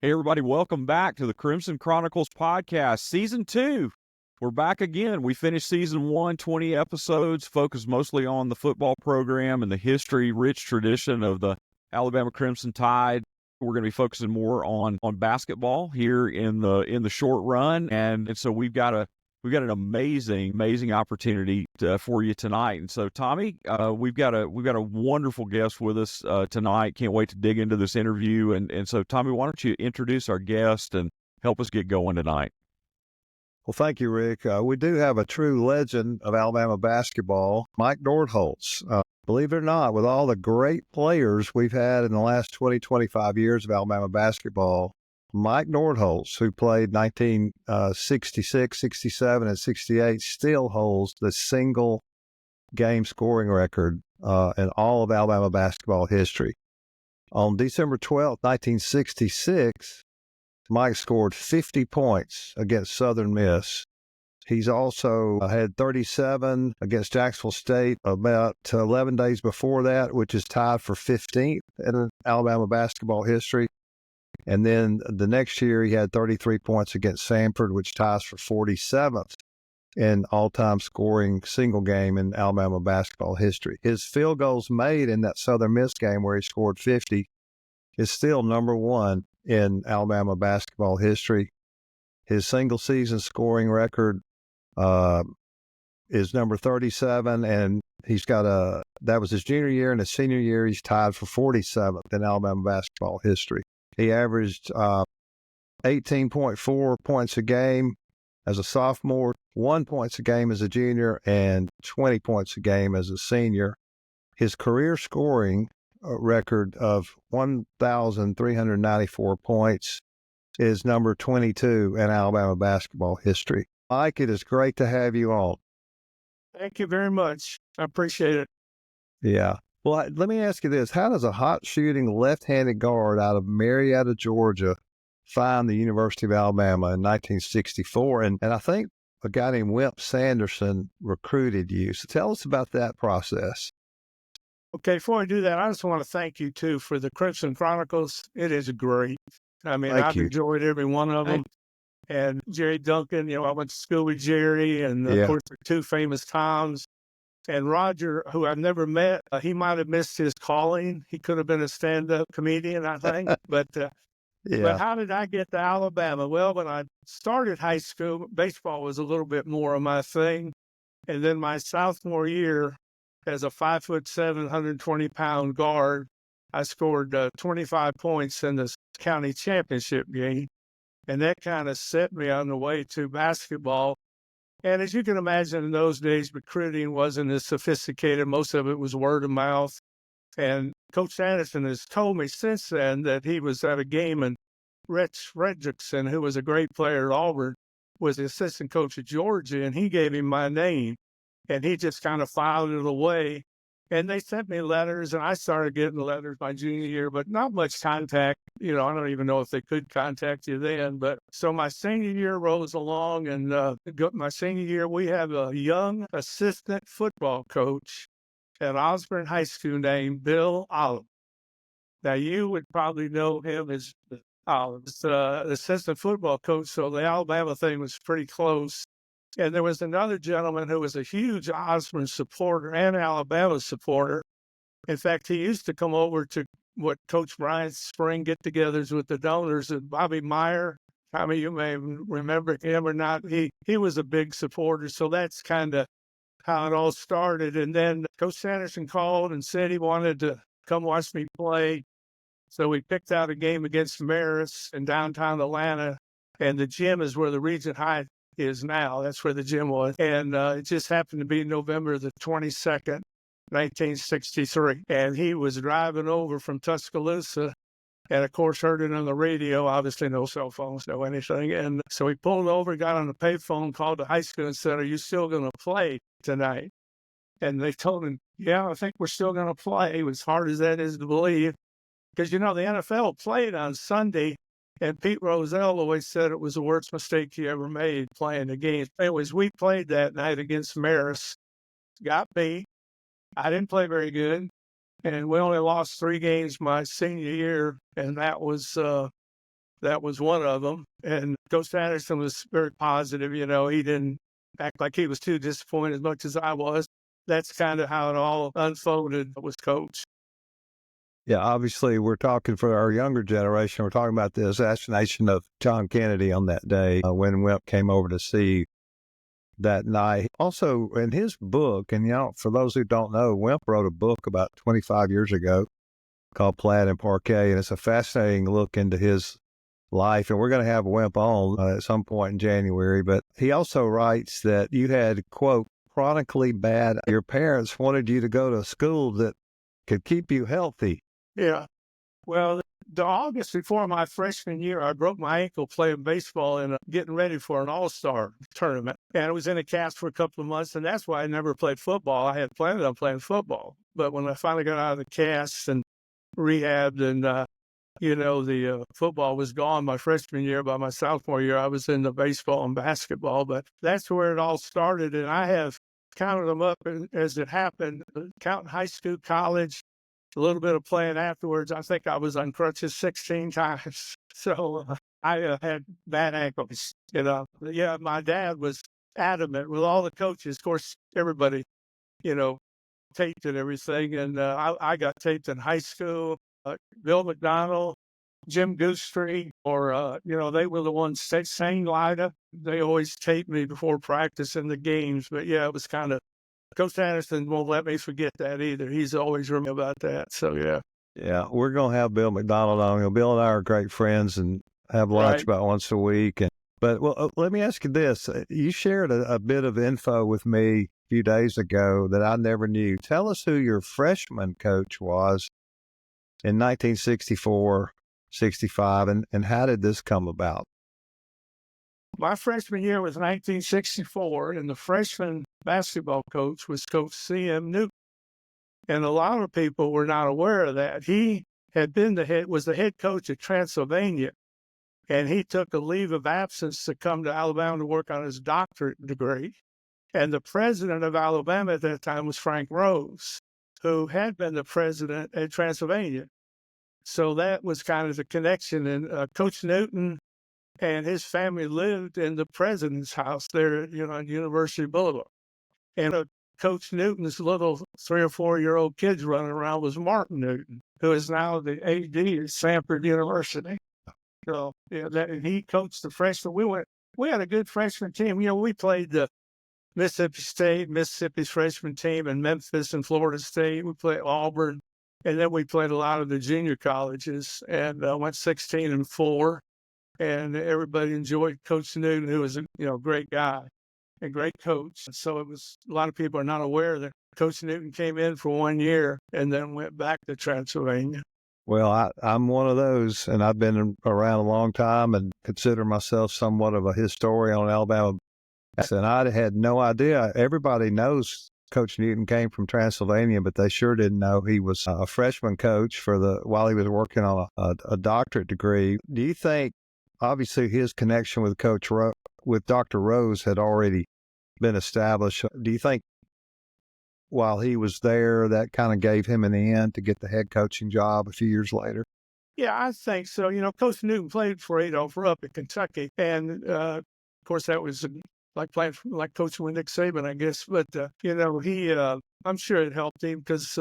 Hey, everybody, welcome back to the Crimson Chronicles podcast, Season 2. We're back again. We finished Season 1, 20 episodes, focused mostly on the football program and the history, rich tradition of the Alabama Crimson Tide. We're going to be focusing more on basketball here in the short run, and so we've got an amazing opportunity for you tonight. And so, Tommy, we've got a wonderful guest with us tonight. Can't wait to dig into this interview. And so, Tommy, why don't you introduce our guest and help us get going tonight? Well, thank you, Rick. We do have a true legend of Alabama basketball, Mike Nordholz. Believe it or not, with all the great players we've had in the last 20, 25 years of Alabama basketball, Mike Nordholz, who played 1966, 67, and 68, still holds the single game scoring record in all of Alabama basketball history. On December 12, 1966, Mike scored 50 points against Southern Miss. He's also had 37 against Jacksonville State about 11 days before that, which is tied for 15th in Alabama basketball history. And then the next year, he had 33 points against Samford, which ties for 47th in all-time scoring single game in Alabama basketball history. His field goals made in that Southern Miss game where he scored 50 is still number one in Alabama basketball history. His single-season scoring record is number 37, and he's got that was his junior year, and his senior year, he's tied for 47th in Alabama basketball history. He averaged 18.4 points a game as a sophomore, 1 point a game as a junior, and 20 points a game as a senior. His career scoring record of 1,394 points is number 22 in Alabama basketball history. Mike, it is great to have you on. Thank you very much. I appreciate it. Yeah. Well, let me ask you this. How does a hot-shooting left-handed guard out of Marietta, Georgia, find the University of Alabama in 1964? And I think a guy named Wimp Sanderson recruited you. So tell us about that process. Okay, before I do that, I just want to thank you, too, for the Crimson Chronicles. It is great. I mean, I've enjoyed every one of them. And Jerry Duncan, I went to school with Jerry, and of course, the two famous Toms. And Roger, who I've never met, he might have missed his calling. He could have been a stand-up comedian, I think. But how did I get to Alabama? Well, when I started high school, baseball was a little bit more of my thing. And then my sophomore year, as a 5'7", 120-pound guard, I scored 25 points in the county championship game. And that kind of set me on the way to basketball. And as you can imagine, in those days, recruiting wasn't as sophisticated. Most of it was word of mouth. And Coach Sanderson has told me since then that he was at a game, and Rich Fredrickson, who was a great player at Auburn, was the assistant coach at Georgia, and he gave him my name. And he just kind of filed it away. And they sent me letters, and I started getting letters my junior year, but not much contact. I don't even know if they could contact you then. But so my senior year rolls along, and my senior year, we have a young assistant football coach at Osborne High School named Bill Olive. Now, you would probably know him as Olive, the assistant football coach, so the Alabama thing was pretty close. And there was another gentleman who was a huge Osborne supporter and Alabama supporter. In fact, he used to come over to what Coach Bryant's spring get-togethers with the donors. And Bobby Meyer, Tommy, you may remember him or not. He was a big supporter. So that's kind of how it all started. And then Coach Sanderson called and said he wanted to come watch me play. So we picked out a game against Marist in downtown Atlanta. And the gym is where the Regent High is now. That's where the gym was. And it just happened to be November the 22nd, 1963. And he was driving over from Tuscaloosa and, of course, heard it on the radio. Obviously, no cell phones, no anything. And so he pulled over, got on the payphone, called the high school and said, "Are you still going to play tonight?" And they told him, "Yeah, I think we're still going to play," as hard as that is to believe. Because, the NFL played on Sunday. And Pete Rozelle always said it was the worst mistake he ever made playing the game. Anyways, we played that night against Marist. Got beat. I didn't play very good. And we only lost 3 games my senior year. And that was That was one of them. And Coach Anderson was very positive. He didn't act like he was too disappointed as much as I was. That's kind of how it all unfolded with Coach. Yeah, obviously, we're talking for our younger generation. We're talking about the assassination of John Kennedy on that day when Wimp came over to see that night. Also, in his book, and for those who don't know, Wimp wrote a book about 25 years ago called Plaid and Parquet, and it's a fascinating look into his life. And we're going to have Wimp on at some point in January. But he also writes that you had, quote, chronically bad. Your parents wanted you to go to a school that could keep you healthy. Yeah. Well, the August before my freshman year, I broke my ankle playing baseball and getting ready for an all-star tournament. And I was in a cast for a couple of months, and that's why I never played football. I had planned on playing football. But when I finally got out of the cast and rehabbed and, the football was gone my freshman year. By my sophomore year, I was into baseball and basketball. But that's where it all started. And I have counted them up as it happened, counting high school, college, a little bit of playing afterwards. I think I was on crutches 16 times. So I had bad ankles. Yeah, my dad was adamant with all the coaches. Of course, everybody, taped and everything. And I got taped in high school. Bill McDonald, Jim Goostrey, or, they were the ones saying Lida. They always taped me before practice in the games. But yeah, it was kind of, Coach Anderson won't let me forget that either. He's always reminded about that. So, yeah. Yeah, we're going to have Bill McDonald on. Bill and I are great friends and have lunch about once a week. But let me ask you this. You shared a bit of info with me a few days ago that I never knew. Tell us who your freshman coach was in 1964, 65, and how did this come about? My freshman year was 1964, and the freshman basketball coach was Coach C.M. Newton. And a lot of people were not aware of that. He had was the head coach at Transylvania, and he took a leave of absence to come to Alabama to work on his doctorate degree. And the president of Alabama at that time was Frank Rose, who had been the president at Transylvania. So that was kind of the connection. And Coach Newton and his family lived in the president's house there, on University Boulevard. And Coach Newton's little 3 or 4 year old kids running around was Morton Newton, who is now the AD at Samford University. So he coached the freshmen. We had a good freshman team. We played the Mississippi State, Mississippi's freshman team, and Memphis and Florida State. We played Auburn, and then we played a lot of the junior colleges, and went 16-4. And everybody enjoyed Coach Newton, who was a great guy and great coach. So a lot of people are not aware that Coach Newton came in for 1 year and then went back to Transylvania. Well, I'm one of those, and I've been around a long time and consider myself somewhat of a historian on Alabama. And I had no idea. Everybody knows Coach Newton came from Transylvania, but they sure didn't know he was a freshman coach while he was working on a doctorate degree. Do you think, obviously, his connection with with Dr. Rose had already been established? Do you think while he was there, that kind of gave him an in to get the head coaching job a few years later? Yeah, I think so. Coach Newton played for Adolph Rupp at Kentucky. And, of course, that was like playing like coaching with Nick Saban, I guess. But, I'm sure it helped him because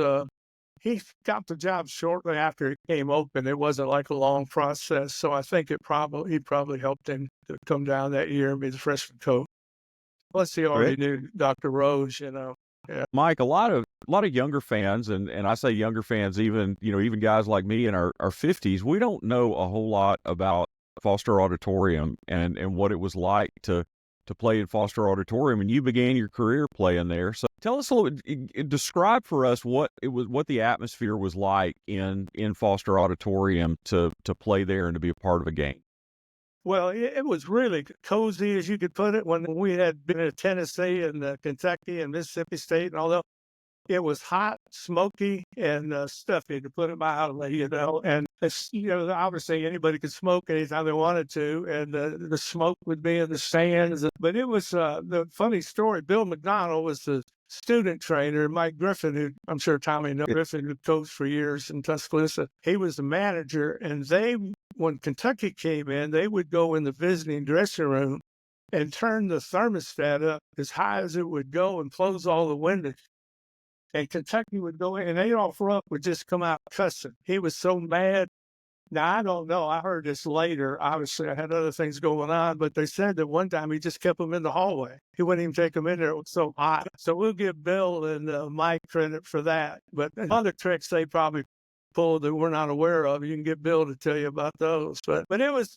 he got the job shortly after it came open. It wasn't like a long process. So I think he probably helped him to come down that year and be the freshman coach. Plus, he already knew Dr. Rose, Yeah. Mike, a lot of younger fans, and I say younger fans, even guys like me in our 50s, we don't know a whole lot about Foster Auditorium and what it was like to play in Foster Auditorium, and you began your career playing there. So tell us a little bit, describe for us what the atmosphere was like in Foster Auditorium to play there and to be a part of a game. Well, it was really cozy, as you could put it, when we had been in Tennessee and Kentucky and Mississippi State and all that. It was hot, smoky, and stuffy, to put it mildly, And it's, obviously anybody could smoke anytime they wanted to, and the smoke would be in the stands. But it was the funny story. Bill McDonald was the student trainer. Mike Griffin, who I'm sure Tommy knows, Griffin, who coached for years in Tuscaloosa, he was the manager, and they when Kentucky came in, they would go in the visiting dressing room and turn the thermostat up as high as it would go and close all the windows. And Kentucky would go in, and Adolph Rupp would just come out cussing. He was so mad. Now, I don't know. I heard this later. Obviously, I had other things going on, but they said that one time he just kept them in the hallway. He wouldn't even take them in there. It was so hot. So we'll give Bill and Mike credit for that. But other tricks they probably pulled that we're not aware of, you can get Bill to tell you about those. But it was,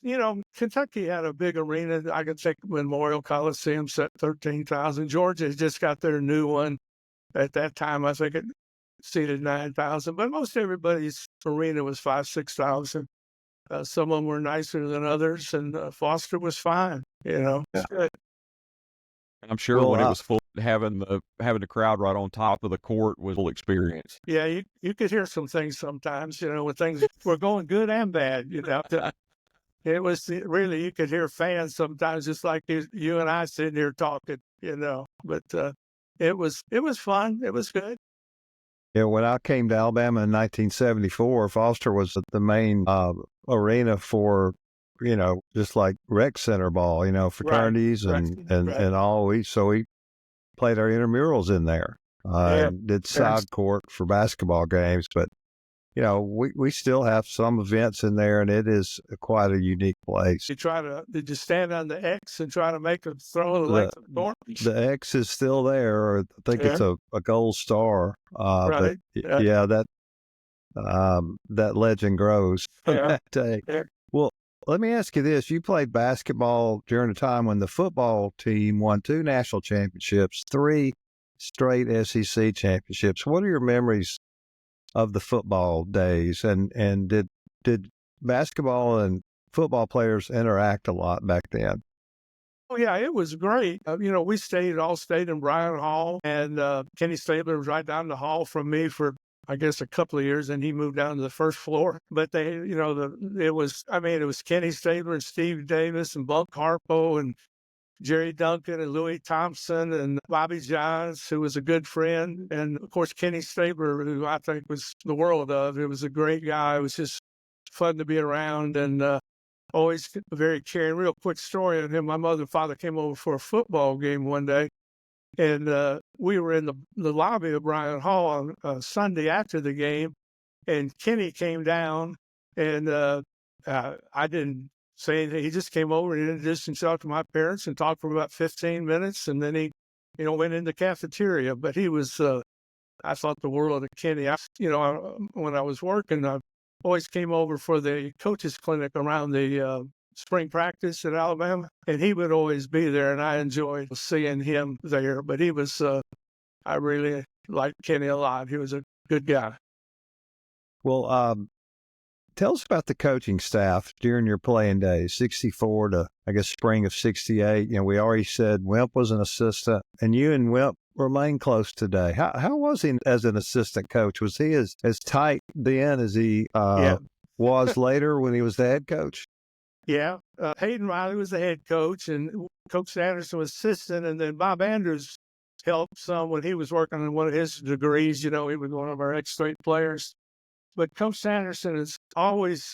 Kentucky had a big arena. I can think Memorial Coliseum set 13,000. Georgia has just got their new one. At that time, I think it seated 9,000, but most everybody's arena was 5,000, 6,000. Some of them were nicer than others, and Foster was fine. Yeah. Good. I'm sure when it was full, having the crowd right on top of the court was a full experience. Yeah, you could hear some things sometimes, when things were going good and bad. It was really, you could hear fans sometimes, just like you and I sitting here talking. But it was fun. It was good. Yeah, when I came to Alabama in 1974, Foster was the main arena for, just like rec center ball, fraternities and all. So we played our intramurals in there and did side court for basketball games. But, we still have some events in there, and it is quite a unique place. Did you stand on the X and try to make a throw the length of the court? The X is still there. I think it's a gold star. Right. But that legend grows from that day. Yeah. Well, let me ask you this. You played basketball during a time when the football team won 2 national championships, 3 straight SEC championships. What are your memories of the football days, and did basketball and football players interact a lot back then? Oh yeah, it was great. We all stayed in Bryan Hall, and Kenny Stabler was right down the hall from me for I guess a couple of years, and he moved down to the first floor. But it was Kenny Stabler and Steve Davis and Bunk Harpo and Jerry Duncan and Louis Thompson and Bobby Johns, who was a good friend. And, of course, Kenny Stabler, who I think was the world of. It was a great guy. It was just fun to be around and always very caring. Real quick story on him. My mother and father came over for a football game one day, and we were in the lobby of Bryan Hall on Sunday after the game, and Kenny came down, and I didn't say anything. He just came over and introduced himself to my parents and talked for about 15 minutes. And then he, went in the cafeteria. But he was, I thought the world of Kenny. When I was working, I always came over for the coaches clinic around the spring practice at Alabama. And he would always be there. And I enjoyed seeing him there. But he was, I really liked Kenny a lot. He was a good guy. Well, tell us about the coaching staff during your playing days, 64 to, I guess, spring of 68. We already said Wimp was an assistant, and you and Wimp remain close today. How was he as an assistant coach? Was he as tight then as he was later when he was the head coach? Yeah. Hayden Riley was the head coach, and Coach Anderson was assistant, and then Bob Andrews helped some when he was working on one of his degrees. He was one of our ex-state players. But Coach Sanderson is always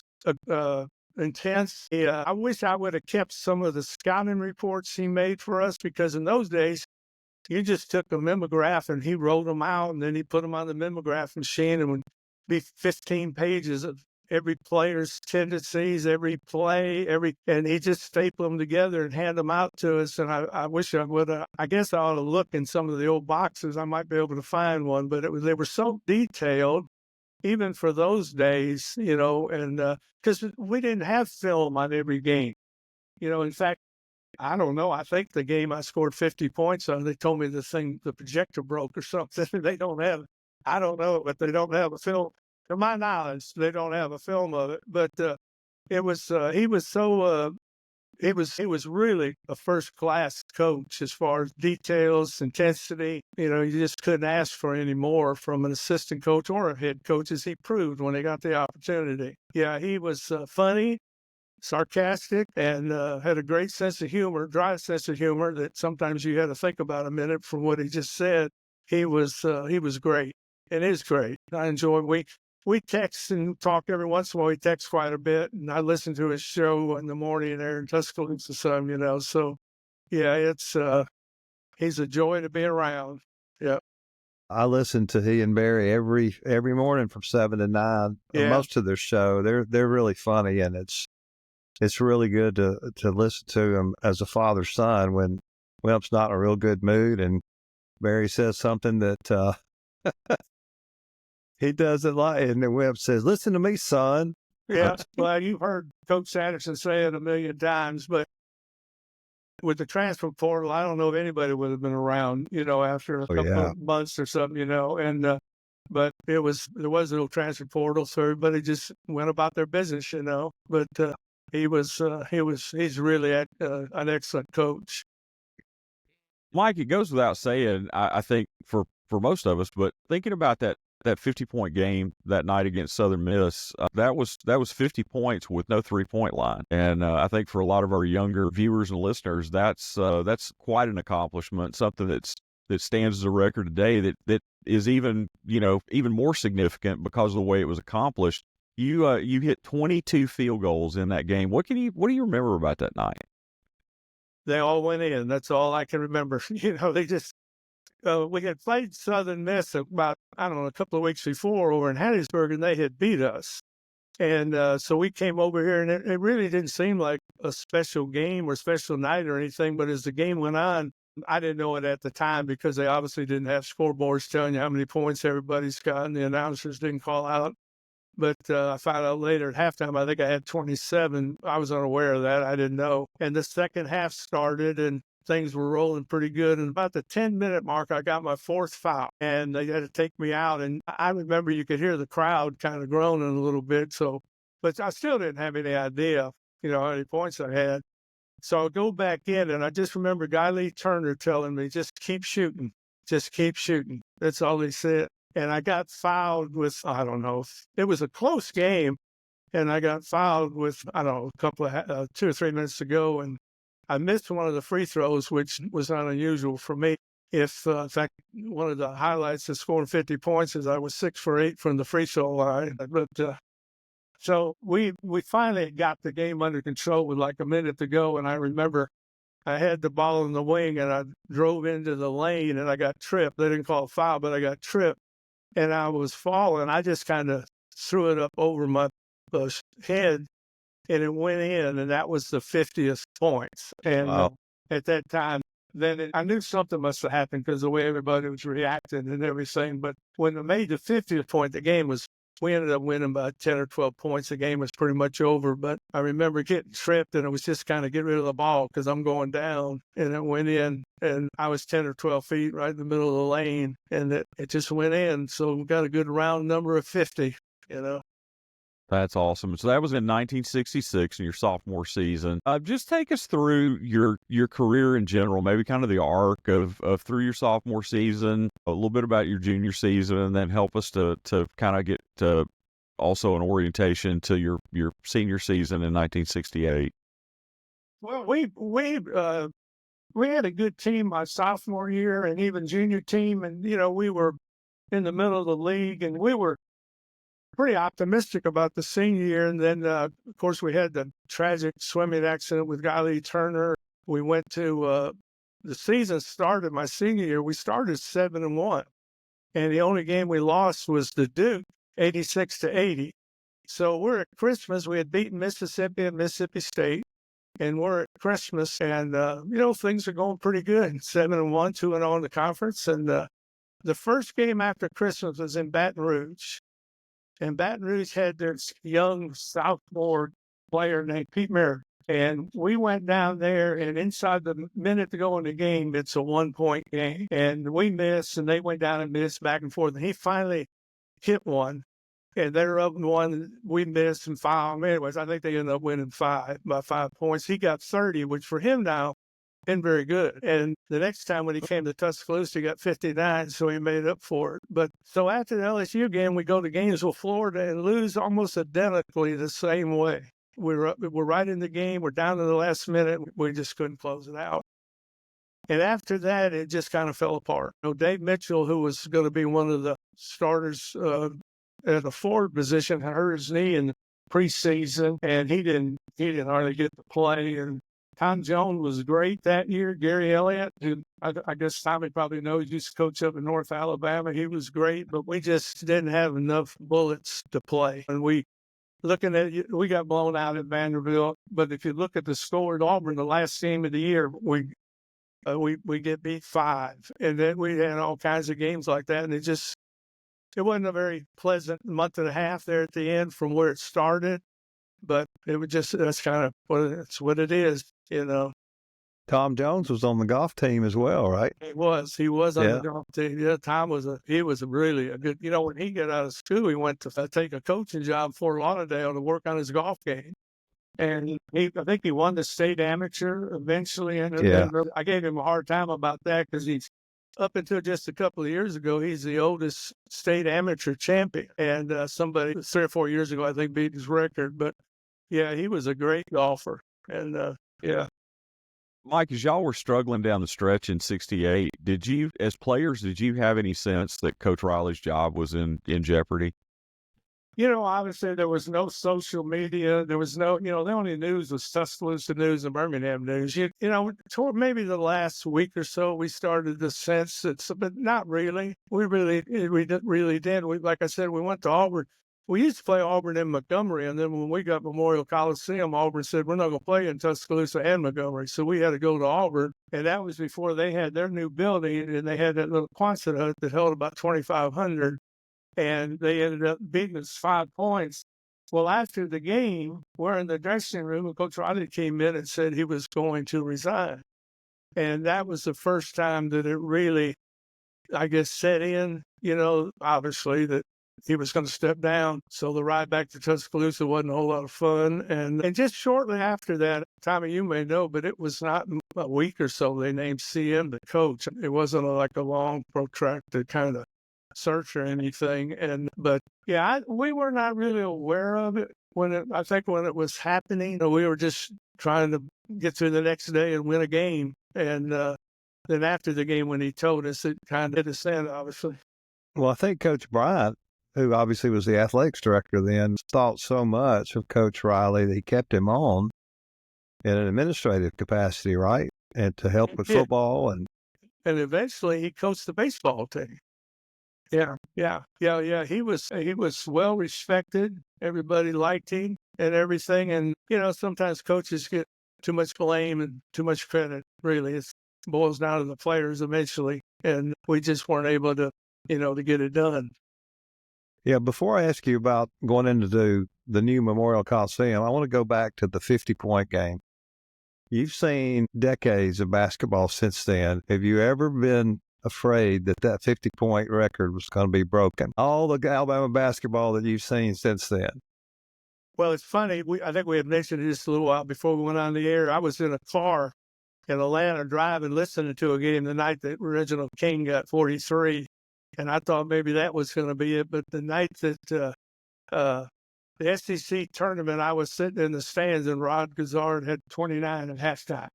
intense. I wish I would have kept some of the scouting reports he made for us, because in those days, you just took a mimeograph and he wrote them out, and then he put them on the mimeograph machine, and it would be 15 pages of every player's tendencies, every play, and he just stapled them together and hand them out to us. And I wish I would have. I guess I ought to look in some of the old boxes. I might be able to find one, but they were so detailed. Even for those days, and because we didn't have film on every game. In fact, I don't know. I think the game I scored 50 points on, they told me the projector broke or something. They don't have, I don't know, but they don't have a film. To my knowledge, they don't have a film of it. But he was so, he was really a first-class coach as far as details, intensity. You just couldn't ask for any more from an assistant coach or a head coach, as he proved when he got the opportunity. Yeah, he was funny, sarcastic, and had a great sense of humor, dry sense of humor that sometimes you had to think about a minute from what he just said. He was great, and is great. I enjoy. we text and talk every once in a while. He texts quite a bit, and I listen to his show in the morning there in Tuscaloosa some, So, yeah, it's he's a joy to be around. Yeah. I listen to he and Barry every morning from 7 to 9. Yeah. Most of their show, they're really funny, and it's really good to listen to them as a father-son when Wimp's not in a real good mood and Barry says something that he doesn't like, and then Wimp says, "Listen to me, son." Yeah, well, you've heard Coach Sanderson say it a million times, but with the transfer portal, I don't know if anybody would have been around, after a couple of months or something, and but there was no transfer portal, so everybody just went about their business, But he's really an excellent coach. Mike, it goes without saying, I think for most of us, but thinking about that 50-point game that night against Southern Miss, that was 50 points with no 3-point line. And I think for a lot of our younger viewers and listeners, that's quite an accomplishment, something that stands as a record today that is even more significant because of the way it was accomplished. You hit 22 field goals in that game. What do you remember about that night? They all went in. That's all I can remember. They just we had played Southern Miss about, a couple of weeks before over in Hattiesburg, and they had beat us. And so we came over here, and it really didn't seem like a special game or special night or anything. But as the game went on, I didn't know it at the time because they obviously didn't have scoreboards telling you how many points everybody's got, and the announcers didn't call out. But I found out later at halftime, I think I had 27. I was unaware of that. I didn't know. And the second half started, and things were rolling pretty good. And about the 10-minute mark, I got my fourth foul, and they had to take me out. And I remember you could hear the crowd kind of groaning a little bit. But I still didn't have any idea, how many points I had. So I go back in, and I just remember Guy Lee Turner telling me, just keep shooting. Just keep shooting. That's all he said. And I got fouled with, it was a close game. And I got fouled with, a couple of 2 or 3 minutes to go. And I missed one of the free throws, which was not unusual for me. In fact, one of the highlights of scoring 50 points is I was 6 for 8 from the free throw line. But so we finally got the game under control with like a minute to go. And I remember I had the ball in the wing, and I drove into the lane, and I got tripped. They didn't call a foul, but I got tripped. And I was falling. I just kind of threw it up over my head, and it went in, and that was the 50th points. And at that time, I knew something must have happened because the way everybody was reacting and everything. But when I made the 50th point, we ended up winning by 10 or 12 points. The game was pretty much over. But I remember getting tripped, and it was just kind of get rid of the ball because I'm going down. And it went in, and I was 10 or 12 feet right in the middle of the lane, and it just went in. So we got a good round number of 50, That's awesome. So that was in 1966 in your sophomore season. Just take us through your career in general, maybe kind of the arc of through your sophomore season, a little bit about your junior season, and then help us to kind of get to also an orientation to your senior season in 1968. Well, we had a good team my sophomore year and even junior team, and we were in the middle of the league, and we were pretty optimistic about the senior year. And then, of course, we had the tragic swimming accident with Guy Lee Turner. We went to the season started my senior year. We started 7-1, and the only game we lost was to Duke, 86-80. So we're at Christmas. We had beaten Mississippi and Mississippi State, and we're at Christmas, and things are going pretty good. 7-1, 2-0 in the conference, and the first game after Christmas was in Baton Rouge. And Baton Rouge had this young sophomore player named Pete Merritt. And we went down there, and inside the minute to go in the game, it's a 1-point game. And we missed, and they went down and missed back and forth. And he finally hit one, and they're up 1. We missed and fouled. Anyways, I think they ended up winning by 5 points. He got 30, which for him now, been very good. And the next time when he came to Tuscaloosa, he got 59, so he made up for it. But so after the LSU game, we go to Gainesville, Florida, and lose almost identically the same way. We're right in the game. We're down to the last minute. We just couldn't close it out. And after that, it just kind of fell apart. Dave Mitchell, who was going to be one of the starters at the forward position hurt his knee in the preseason, and he didn't hardly get to play. And Tom Jones was great that year. Gary Elliott, who I guess Tommy probably knows, used to coach up in North Alabama. He was great, but we just didn't have enough bullets to play. And we got blown out at Vanderbilt. But if you look at the score at Auburn, the last game of the year, we get beat 5, and then we had all kinds of games like that, and it wasn't a very pleasant month and a half there at the end from where it started. But it was that's kind of what it is, you know. Tom Jones was on the golf team as well, right? He was on the golf team. Yeah, Tom was really a good, when he got out of school, he went to take a coaching job in Fort Lauderdale to work on his golf game. And I think he won the state amateur eventually. And I gave him a hard time about that because he's, up until just a couple of years ago, he's the oldest state amateur champion. And somebody 3 or 4 years ago, I think, beat his record. But yeah, he was a great golfer. And Mike, as y'all were struggling down the stretch in '68, as players, did you have any sense that Coach Riley's job was in jeopardy? Obviously there was no social media. There was no, the only news was Tuscaloosa News and Birmingham News. Toward maybe the last week or so, we started to sense it, but not really. We really did. Like I said, we went to Auburn. We used to play Auburn in Montgomery, and then when we got Memorial Coliseum, Auburn said, we're not going to play in Tuscaloosa and Montgomery. So we had to go to Auburn, and that was before they had their new building, and they had that little Quonset hut that held about 2,500, and they ended up beating us 5 points. Well, after the game, we're in the dressing room, and Coach Riley came in and said he was going to resign. And that was the first time that it really, I guess, set in, obviously, that he was going to step down. So the ride back to Tuscaloosa wasn't a whole lot of fun. And just shortly after that, Tommy, you may know, but it was not a week or so they named CM the coach. It wasn't like a long, protracted kind of search or anything. But we were not really aware of it when it was happening. We were just trying to get through the next day and win a game. And then after the game, when he told us, it kind of hit us in, obviously. Well, I think Coach Bryant, who obviously was the athletics director then, thought so much of Coach Riley that he kept him on in an administrative capacity, right? And to help with football. And eventually he coached the baseball team. Yeah. He was well respected. Everybody liked him and everything. And, sometimes coaches get too much blame and too much credit, really. It boils down to the players eventually. And we just weren't able to, to get it done. Yeah, before I ask you about going into the new Memorial Coliseum, I want to go back to the 50-point game. You've seen decades of basketball since then. Have you ever been afraid that 50-point record was going to be broken? All the Alabama basketball that you've seen since then. Well, it's funny. I think we had mentioned it just a little while before we went on the air. I was in a car in Atlanta driving, listening to a game the night that Reginald King got 43. And I thought maybe that was going to be it. But the night that the SEC tournament, I was sitting in the stands and Rod Gazard had 29 at halftime.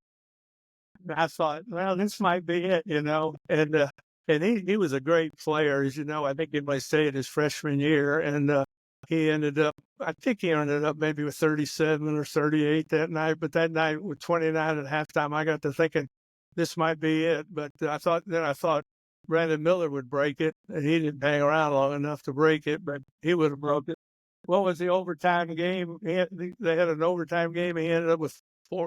And I thought, well, this might be it, And he was a great player, as you know. I think he might stay in his freshman year. And he ended up maybe with 37 or 38 that night. But that night with 29 at halftime, I got to thinking this might be it. But I thought Brandon Miller would break it, and he didn't hang around long enough to break it, but he would have broke it. What was the overtime game? They had an overtime game. He ended up with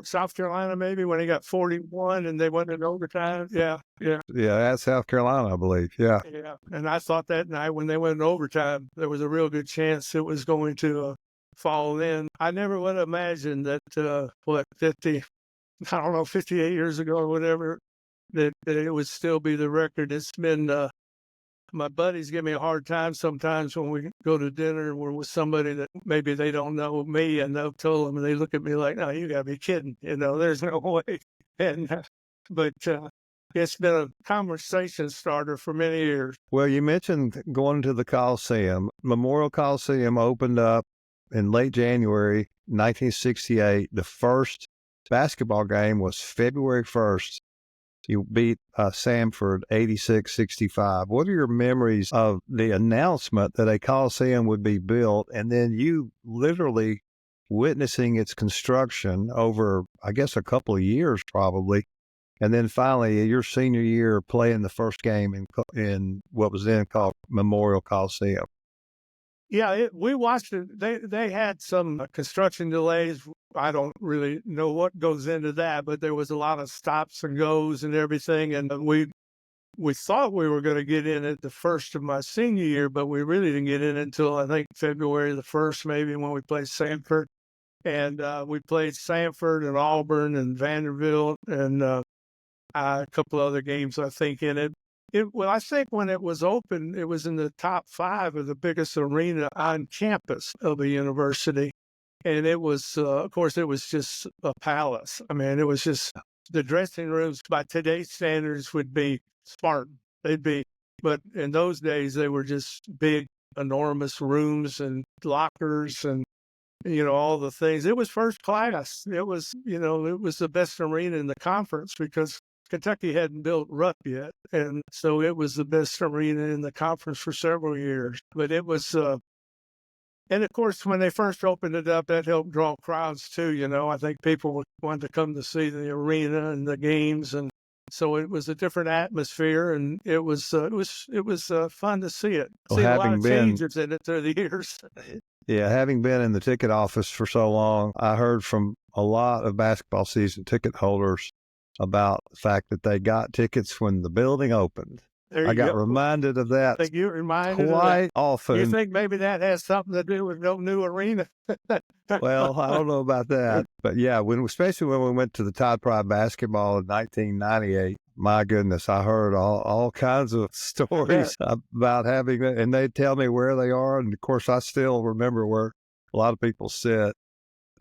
South Carolina, maybe, when he got 41, and they went in overtime. Yeah. Yeah, at South Carolina, I believe. Yeah. And I thought that night when they went in overtime, there was a real good chance it was going to fall in. I never would have imagined that, 58 years ago or whatever, that it would still be the record. It's been, my buddies give me a hard time sometimes when we go to dinner and we're with somebody that maybe they don't know me, and they'll tell them, and they look at me like, no, you gotta be kidding. There's no way. But it's been a conversation starter for many years. Well, you mentioned going to the Coliseum. Memorial Coliseum opened up in late January 1968. The first basketball game was February 1st, You beat Samford 86-65. What are your memories of the announcement that a Coliseum would be built, and then you literally witnessing its construction over, I guess, a couple of years probably, and then finally your senior year playing the first game in what was then called Memorial Coliseum? Yeah, we watched it. They had some construction delays. I don't really know what goes into that, but there was a lot of stops and goes and everything. And we thought we were going to get in at the first of my senior year, but we really didn't get in until I think February the 1st, maybe, when we played Samford. And we played Samford and Auburn and Vanderbilt and a couple other games, I think, in it. Well, I think when it was open, it was in the top 5 of the biggest arena on campus of a university. And it was, of course, it was just a palace. I mean, it was just, the dressing rooms by today's standards would be Spartan. But in those days, they were just big, enormous rooms and lockers and, all the things. It was first class. It was, it was the best arena in the conference because Kentucky hadn't built Rupp yet. And so it was the best arena in the conference for several years. But it was, and of course, when they first opened it up, that helped draw crowds too. I think people wanted to come to see the arena and the games. And so it was a different atmosphere, and it was fun to see it. Well, See a lot of changes in it through the years. Yeah, having been in the ticket office for so long, I heard from a lot of basketball season ticket holders about the fact that they got tickets when the building opened. I got reminded of that quite often. You think maybe that has something to do with no new arena? Well, I don't know about that. But yeah, especially when we went to the Tide Pride basketball in 1998, my goodness, I heard all kinds of stories about having it, and they'd tell me where they are. And of course, I still remember where a lot of people sit.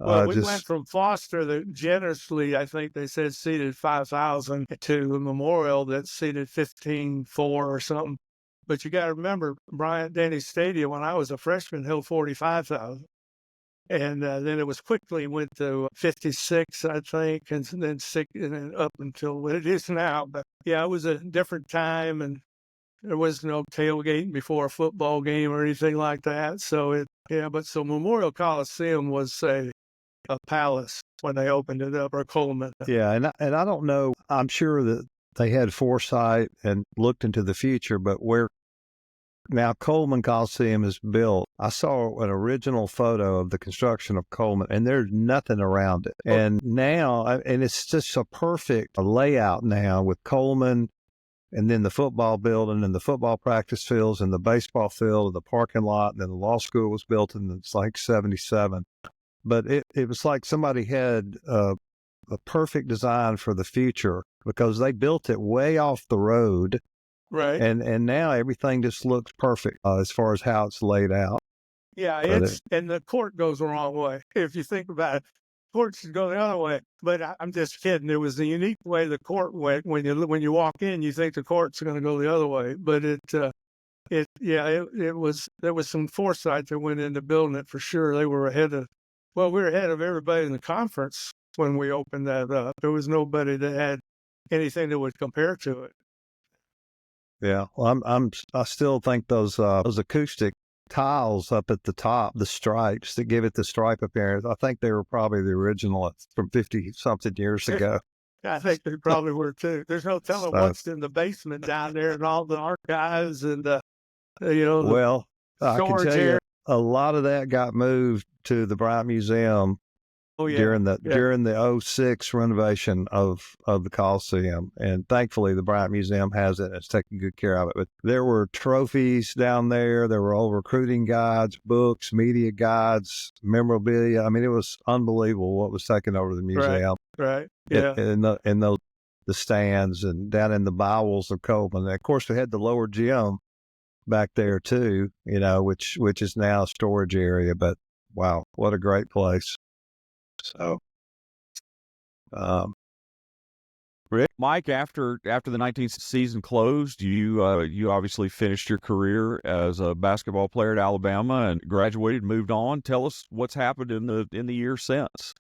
Well, we went from Foster that generously, I think they said, seated 5,000 to the Memorial that seated 15,400 or something. But you got to remember, Bryant-Denny Stadium, when I was a freshman, held 45,000. And then it was quickly went to 56, I think, and then 6, and then up until what it is now. But yeah, it was a different time, and there was no tailgating before a football game or anything like that. So so Memorial Coliseum was a palace when they opened it up, or Coleman. Yeah, and I don't know. I'm sure that they had foresight and looked into the future, but where now Coleman Coliseum is built, I saw an original photo of the construction of Coleman, and there's nothing around it. And now, and it's just a perfect layout now with Coleman, and then the football building and the football practice fields and the baseball field and the parking lot, and then the law school was built in it's like 77. But it was like somebody had a perfect design for the future because they built it way off the road. Right. And now everything just looks perfect as far as how it's laid out. Yeah, and the court goes the wrong way. If you think about it, court should go the other way. But I'm just kidding. It was the unique way the court went. When you walk in, you think the court's going to go the other way. But there was some foresight that went into building it for sure. They were we were ahead of everybody in the conference when we opened that up. There was nobody that had anything that would compare to it. Yeah, well, I still think those acoustic tiles up at the top, the stripes that give it the stripe appearance, I think they were probably the original from 50-something years ago. I think they probably were too. There's no telling what's in the basement down there and all the archives and Well, I can tell you, a lot of that got moved to the Bryant Museum during the 06 renovation of the Coliseum. And thankfully, the Bryant Museum has it and it's taking good care of it. But there were trophies down there. There were old recruiting guides, books, media guides, memorabilia. I mean, it was unbelievable what was taken over the museum. Right. Yeah. In the stands and down in the bowels of Coleman. And of course, we had the lower gym back there too, which is now a storage area. But wow, what a great place. So, Rick, Mike, after the 19th season closed, you obviously finished your career as a basketball player at Alabama and graduated, moved on. Tell us what's happened in the year since.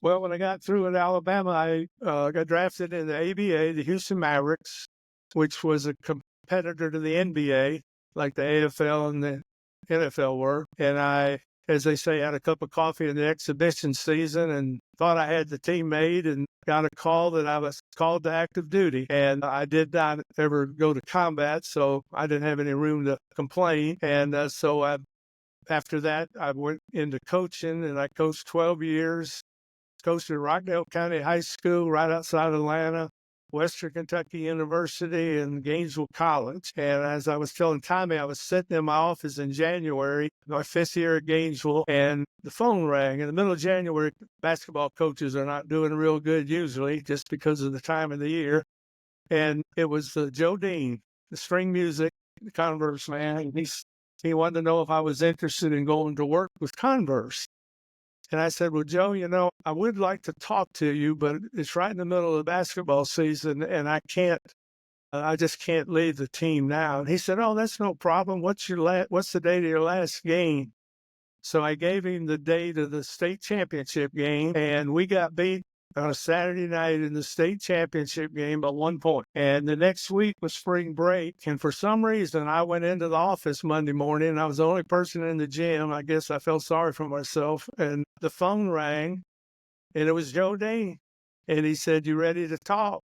Well, when I got through at Alabama, I got drafted in the ABA, the Houston Mavericks, which was a competitor to the NBA, like the AFL and the NFL were. And I, as they say, had a cup of coffee in the exhibition season and thought I had the team made, and got a call that I was called to active duty. And I did not ever go to combat, so I didn't have any room to complain. And after that, I went into coaching, and I coached 12 years. Coached at Rockdale County High School right outside Atlanta, Western Kentucky University, and Gainesville College. And as I was telling Tommy, I was sitting in my office in January, my 5th year at Gainesville, and the phone rang. In the middle of January, basketball coaches are not doing real good usually just because of the time of the year. And it was Joe Dean, the string music, the Converse man. He wanted to know if I was interested in going to work with Converse. And I said, well, Joe, I would like to talk to you, but it's right in the middle of the basketball season, and I just can't leave the team now. And he said, oh, that's no problem. What's the date of your last game? So I gave him the date of the state championship game, and we got beat on a Saturday night in the state championship game by 1 point. And the next week was spring break. And for some reason, I went into the office Monday morning. I was the only person in the gym. I guess I felt sorry for myself. And the phone rang, and it was Joe Dean. And he said, you ready to talk?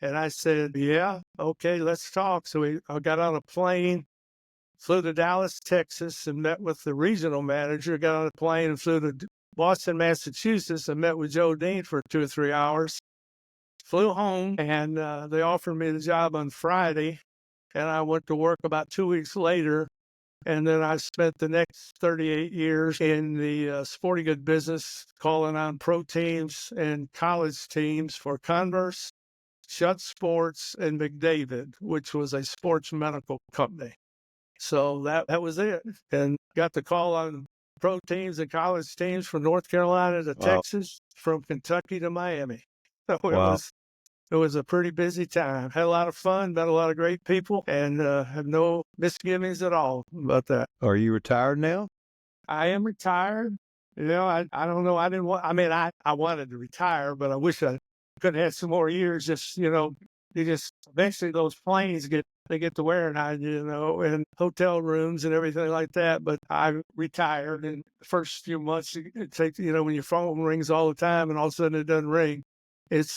And I said, yeah, okay, let's talk. So I got on a plane, flew to Dallas, Texas, and met with the regional manager, got on a plane and flew to Boston, Massachusetts, and met with Joe Dean for 2 or 3 hours. Flew home, and they offered me the job on Friday, and I went to work about 2 weeks later. And then I spent the next 38 years in the sporting goods business, calling on pro teams and college teams for Converse, Shutt Sports, and McDavid, which was a sports medical company. So that was it. And got the call on pro teams and college teams from North Carolina to Texas, from Kentucky to Miami. So it was a pretty busy time. Had a lot of fun, met a lot of great people, and have no misgivings at all about that. Are you retired now? I am retired. I don't know. I wanted to retire, but I wish I could have had some more years. Eventually those planes get to wearing on you, and hotel rooms and everything like that. But I retired, and the first few months it takes, when your phone rings all the time and all of a sudden it doesn't ring, it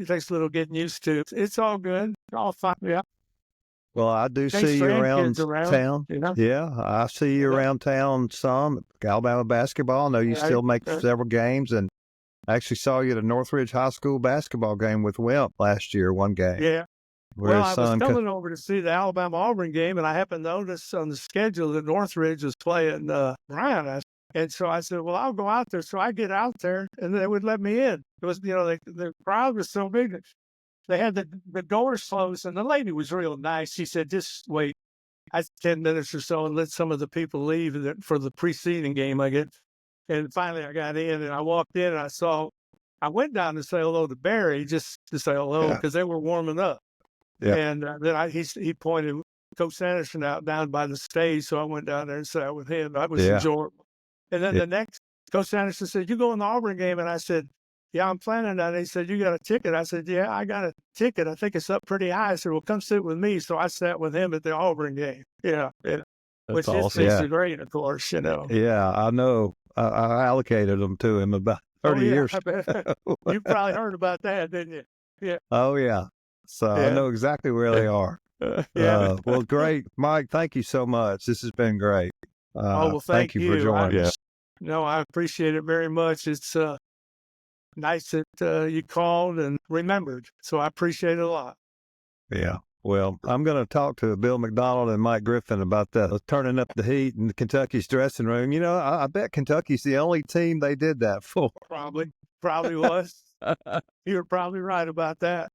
takes a little getting used to. It's all good. All fine. Yeah. Well, I do see you around town. Yeah, I see you around town some. Alabama basketball. I know you still make several games, and I actually saw you at a Northridge High School basketball game with Wimp last year, one game. Yeah. Well, I was coming over to see the Alabama-Auburn game, and I happened to notice on the schedule that Northridge was playing Bryan. And so I said, well, I'll go out there. So I get out there, and they would let me in. It was, the crowd was so big. They had the doors closed, and the lady was real nice. She said, just wait 10 minutes or so and let some of the people leave for the preceding game, I guess. And finally I got in, and I walked in, and I went down to say hello to Barry, just to say hello, because they were warming up. Yeah. And then he pointed Coach Sanderson out down by the stage, so I went down there and sat with him. That was enjoyable. And then the next, Coach Sanderson said, you go in the Auburn game? And I said, yeah, I'm planning on it. He said, you got a ticket? I said, yeah, I got a ticket. I think it's up pretty high. I said, well, come sit with me. So I sat with him at the Auburn game. Yeah. Which awesome. Is great, of course, Yeah, I know. I allocated them to him about 30 years ago. You probably heard about that, didn't you? Yeah. Oh, yeah. So I know exactly where they are. Well, great. Mike, thank you so much. This has been great. Thank you for joining us. No, I appreciate it very much. It's nice that you called and remembered. So I appreciate it a lot. Yeah. Well, I'm going to talk to Bill McDonald and Mike Griffin about that, turning up the heat in Kentucky's dressing room. I bet Kentucky's the only team they did that for. Probably was. You're probably right about that.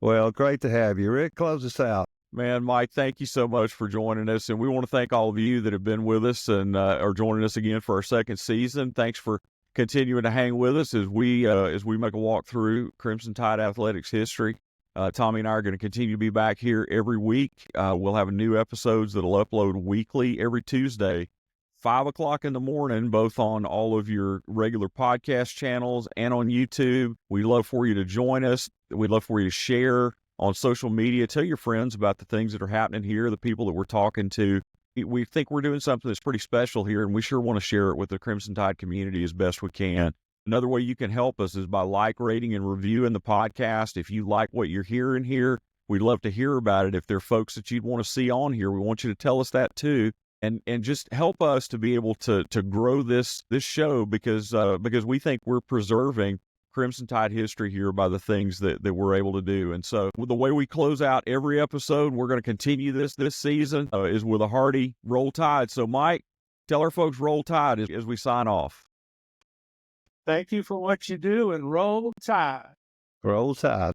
Well, great to have you. Rick, close us out. Man, Mike, thank you so much for joining us. And we want to thank all of you that have been with us and are joining us again for our second season. Thanks for continuing to hang with us as we make a walk through Crimson Tide Athletics history. Tommy and I are going to continue to be back here every week. We'll have new episodes that'll upload weekly every Tuesday. 5 o'clock in the morning, both on all of your regular podcast channels and on YouTube. We'd love for you to join us. We'd love for you to share on social media. Tell your friends about the things that are happening here, the people that we're talking to. We think we're doing something that's pretty special here, and we sure want to share it with the Crimson Tide community as best we can. Another way you can help us is by rating, and reviewing the podcast. If you like what you're hearing here, we'd love to hear about it. If there are folks that you'd want to see on here, we want you to tell us that too. And just help us to be able to grow this show because we think we're preserving Crimson Tide history here by the things that we're able to do. And so the way we close out every episode, we're going to continue this season is with a hearty Roll Tide. So Mike, tell our folks Roll Tide as we sign off. Thank you for what you do, and Roll Tide. Roll Tide.